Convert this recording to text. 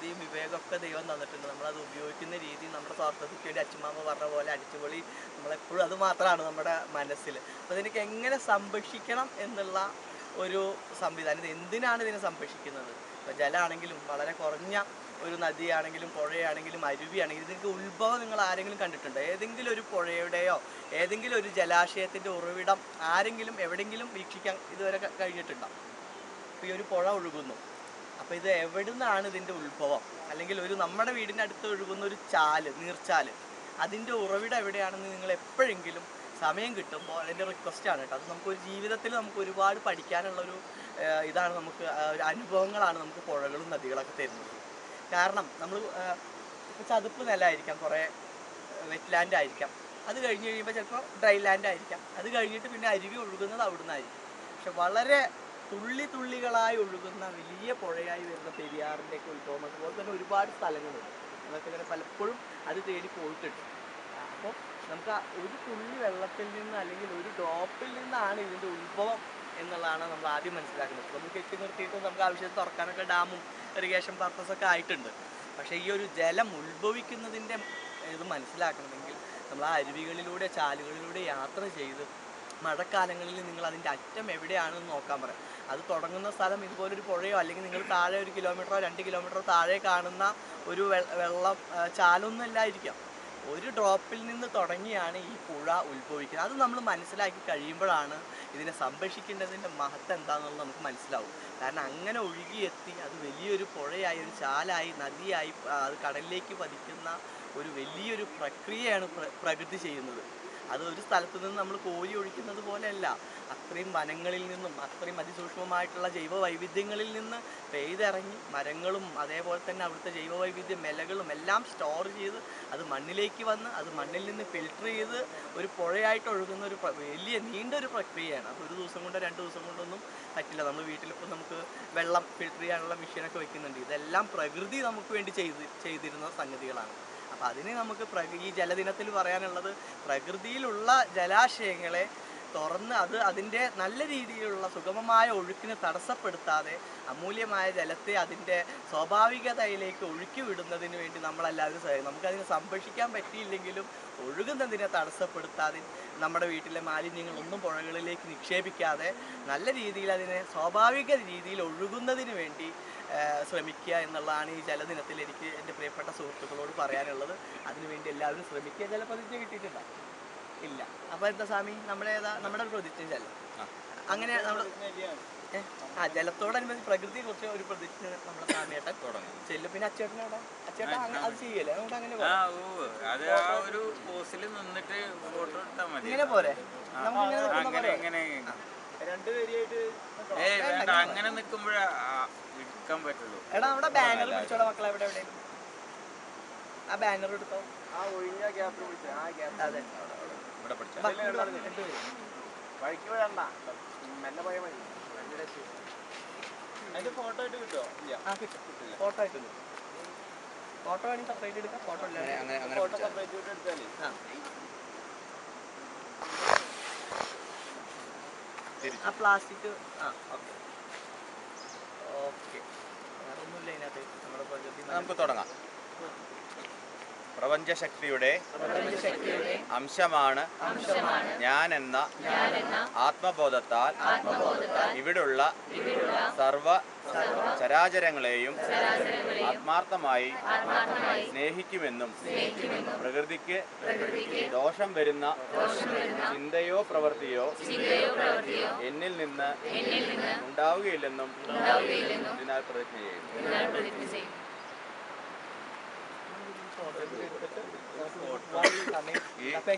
ബുദ്ധിയും വിവേകമൊക്കെ ദൈവം തന്നിട്ടുണ്ട്. നമ്മളത് ഉപയോഗിക്കുന്ന രീതി നമ്മുടെ സ്വാർത്ഥതയ്ക്ക് വേണ്ടി അച്ഛമ്മ പറഞ്ഞ പോലെ അടിച്ചുപൊളി നമ്മളെപ്പോഴും അത് മാത്രമാണ് നമ്മുടെ മനസ്സിൽ. അപ്പോൾ ഇതിനൊക്കെ എങ്ങനെ സംരക്ഷിക്കണം എന്നുള്ള ഒരു സംവിധാനം. ഇത് എന്തിനാണ് ഇതിനെ സംരക്ഷിക്കുന്നത്? ഇപ്പോൾ ജലമാണെങ്കിലും വളരെ കുറഞ്ഞ ഒരു നദിയാണെങ്കിലും പുഴയാണെങ്കിലും അരുവിയാണെങ്കിലും ഇതിൻ്റെ ഉത്ഭവം നിങ്ങൾ ആരെങ്കിലും കണ്ടിട്ടുണ്ടോ? ഏതെങ്കിലും ഒരു പുഴയുടെയോ ഏതെങ്കിലും ഒരു ജലാശയത്തിൻ്റെ ഉറവിടം ആരെങ്കിലും എവിടെയെങ്കിലും വീക്ഷിക്കാൻ ഇതുവരെ കഴിഞ്ഞിട്ടുണ്ടോ? ഇപ്പോൾ ഈ ഒരു പുഴ ഒഴുകുന്നു, അപ്പോൾ ഇത് എവിടെ നിന്നാണ് ഇതിൻ്റെ ഉത്ഭവം? അല്ലെങ്കിൽ ഒരു നമ്മുടെ വീടിൻ്റെ അടുത്ത് ഒഴുകുന്ന ഒരു ചാല്, നീർച്ചാല്, അതിൻ്റെ ഉറവിടം എവിടെയാണെന്ന് നിങ്ങൾ എപ്പോഴെങ്കിലും സമയം കിട്ടുമ്പോൾ അതിൻ്റെ റിക്വസ്റ്റാണ് കേട്ടോ. അത് നമുക്കൊരു ജീവിതത്തിൽ നമുക്ക് ഒരുപാട് പഠിക്കാനുള്ളൊരു ഇതാണ്, നമുക്ക് അനുഭവങ്ങളാണ് നമുക്ക് പുഴകളും നദികളൊക്കെ തരുന്നത്. കാരണം നമ്മൾ ഇപ്പോൾ ചതുപ്പ് നിലമായിരിക്കാം, കുറേ വെറ്റ് ലാൻഡ് ആയിരിക്കാം, അത് കഴിഞ്ഞ് കഴിയുമ്പോൾ ചിലപ്പോൾ ഡ്രൈ ലാൻഡ് ആയിരിക്കാം, അത് കഴിഞ്ഞിട്ട് പിന്നെ അരുവി ഒഴുകുന്നത് അവിടെ നിന്നായിരിക്കും. പക്ഷെ വളരെ തുള്ളികളായി ഒഴുകുന്ന വലിയ പുഴയായി വരുന്ന പെരിയാറിൻ്റെയൊക്കെ ഉത്ഭവം, അതുപോലെ തന്നെ ഒരുപാട് സ്ഥലങ്ങളുണ്ട്. അതൊക്കെ ഇങ്ങനെ പലപ്പോഴും അത് തേടി പോയിട്ടുണ്ട്. അപ്പോൾ നമുക്ക് ആ ഒരു തുള്ളി വെള്ളത്തിൽ നിന്ന് അല്ലെങ്കിൽ ഒരു ഡ്രോപ്പിൽ നിന്നാണ് ഇതിൻ്റെ ഉത്ഭവം എന്നുള്ളതാണ് നമ്മൾ ആദ്യം മനസ്സിലാക്കുന്നത്. നമ്മൾ കെട്ടി നിർത്തിയിട്ട് നമുക്ക് ആവശ്യത്തിന് തുറക്കാനൊക്കെ ഡാമും ഇറിഗേഷൻ പർപ്പസൊക്കെ ആയിട്ടുണ്ട്. പക്ഷേ ഈ ഒരു ജലം ഉത്ഭവിക്കുന്നതിൻ്റെ ഇത് മനസ്സിലാക്കണമെങ്കിൽ നമ്മൾ ആ അരുവികളിലൂടെ ചാലുകളിലൂടെ യാത്ര ചെയ്ത് മഴക്കാലങ്ങളിൽ നിങ്ങൾ അതിൻ്റെ അറ്റം എവിടെയാണെന്ന് നോക്കാൻ പറയാം. അത് തുടങ്ങുന്ന സ്ഥലം ഇതുപോലൊരു പുഴയോ അല്ലെങ്കിൽ നിങ്ങൾ താഴെ 1 കിലോമീറ്ററോ 2 കിലോമീറ്ററോ താഴെ കാണുന്ന ഒരു വെള്ളം ചാലൊന്നും അല്ലായിരിക്കാം. ഒരു ഡ്രോപ്പിൽ നിന്ന് തുടങ്ങിയാണ് ഈ പുഴ ഉത്ഭവിക്കുന്നത്. അത് നമ്മൾ മനസ്സിലാക്കി കഴിയുമ്പോഴാണ് ഇതിനെ സംരക്ഷിക്കേണ്ടതിൻ്റെ മഹത്വം എന്താണെന്നുള്ളത് നമുക്ക് മനസ്സിലാവും. കാരണം അങ്ങനെ ഒഴുകിയെത്തി അത് വലിയൊരു പുഴയായി, ഒരു ചാലായി, നദിയായി, അത് കടലിലേക്ക് പതിക്കുന്ന ഒരു വലിയൊരു പ്രക്രിയയാണ് പ്രകൃതി ചെയ്യുന്നത്. അത് ഒരു സ്ഥലത്ത് നിന്ന് നമ്മൾ കോരി ഒഴിക്കുന്നത് പോലെയല്ല. അത്രയും വനങ്ങളിൽ നിന്നും അത്രയും അതിസൂക്ഷ്മമായിട്ടുള്ള ജൈവ വൈവിധ്യങ്ങളിൽ നിന്ന് പെയ്തിറങ്ങി മരങ്ങളും അതേപോലെ തന്നെ അവിടുത്തെ ജൈവ വൈവിധ്യ ഇലകളും എല്ലാം സ്റ്റോർ ചെയ്ത് അത് മണ്ണിലേക്ക് വന്ന് അത് മണ്ണിൽ നിന്ന് ഫിൽട്ടർ ചെയ്ത് ഒരു പുഴയായിട്ട് ഒഴുകുന്ന ഒരു വലിയ നീണ്ടൊരു പ്രക്രിയയാണ്. അത് 1 ദിവസം കൊണ്ടോ 2 ദിവസം കൊണ്ടൊന്നും പറ്റില്ല. നമ്മൾ വീട്ടിലിപ്പോൾ നമുക്ക് വെള്ളം ഫിൽട്ടർ ചെയ്യാനുള്ള മെഷീനൊക്കെ വെക്കുന്നുണ്ട്. ഇതെല്ലാം പ്രകൃതി നമുക്ക് വേണ്ടി ചെയ്തിരുന്ന സംഗതികളാണ്. അപ്പോൾ അതിന് നമുക്ക് ഈ ജലദിനത്തിൽ പറയാനുള്ളത്, പ്രകൃതിയിലുള്ള ജലാശയങ്ങളെ തുറന്ന് അതിൻ്റെ നല്ല രീതിയിലുള്ള സുഗമമായ ഒഴുക്കിനെ തടസ്സപ്പെടുത്താതെ അമൂല്യമായ ജലത്തെ അതിൻ്റെ സ്വാഭാവികതയിലേക്ക് ഒഴുക്കി വിടുന്നതിന് വേണ്ടി നമ്മളെല്ലാവരും സഹായിക്കും. നമുക്കതിനെ സംരക്ഷിക്കാൻ പറ്റിയില്ലെങ്കിലും ഒഴുകുന്നതിനെ തടസ്സപ്പെടുത്താതെ നമ്മുടെ വീട്ടിലെ മാലിന്യങ്ങളൊന്നും പുഴകളിലേക്ക് നിക്ഷേപിക്കാതെ നല്ല രീതിയിൽ അതിനെ സ്വാഭാവിക രീതിയിൽ ഒഴുകുന്നതിന് വേണ്ടി ശ്രമിക്കുക എന്നുള്ളതാണ് ഈ ജലദിനത്തിൽ എനിക്ക് എൻ്റെ പ്രിയപ്പെട്ട സുഹൃത്തുക്കളോട് പറയാനുള്ളത്. അതിനുവേണ്ടി എല്ലാവരും ശ്രമിക്കുക. ജലപ്രതിജ്ഞ കിട്ടിയിട്ടുണ്ടോ? ഇല്ല. അപ്പോൾ എന്താ സ്വാമി, നമ്മുടെ പ്രതിജ്ഞ ജലം അങ്ങനെ നമ്മൾ ജലത്തോടനുബന്ധിച്ച് പ്രകൃതിയെ കുറിച്ച് ഒരു പ്രതിജ്ഞ നമ്മുടെ സ്വാമിയേട്ടൻ ചെല്ലും. പിന്നെ അച്ചേട്ടനോടെ അച്ചേട്ടൻ അത് ചെയ്യല്ലേ? നമുക്ക് അങ്ങനെ ഇങ്ങനെ പോരെ? അങ്ങനെ നിൽക്കുമ്പോഴേ എടുക്കാൻ പറ്റുള്ളൂ. എടാ അവിടെ ബാനർ പിടിച്ചോളാം മക്കളെ. എവിടെ ആ ബാനർ എടുത്തോ. ആ ഒഴിഞ്ഞ ഗ്യാപ്പിൽ പിടിച്ച ആ ഗ്യാപ്പ്. അതെ, വഴിക്ക് വേണ്ട, മെല്ലെ പോയാൽ മതി. അതിന്റെ ഫോട്ടോ ആയിട്ട് കിട്ടുമോ? ആ കിട്ടും, ഫോട്ടോ ആയിട്ട് കിട്ടും. ഫോട്ടോ വേണമെങ്കിൽ സെപ്പറേറ്റ് എടുക്കാം. ഫോട്ടോ ഫോട്ടോ സെപ്പറേറ്റ് എടുത്താലേ. ആ പ്ലാസ്റ്റിക് ഓക്കെ ഓക്കെ. വേറെ ഒന്നുമില്ല ഇതിനകത്ത്. നമ്മുടെ പ്രകൃതി നമുക്ക് തുടങ്ങാം. പ്രപഞ്ചശക്തിയുടെ അംശമാണ് ഞാൻ എന്ന ആത്മബോധത്താൽ ഇവിടുള്ള സർവ ചരാചരങ്ങളെയും ആത്മാർത്ഥമായി സ്നേഹിക്കുമെന്നും പ്രകൃതിക്ക് ദോഷം വരുന്ന ചിന്തയോ പ്രവൃത്തിയോ എന്നിൽ നിന്ന് ഉണ്ടാവുകയില്ലെന്നും ഇതിനാൽ പ്രതിജ്ഞ ചെയ്യുന്നു.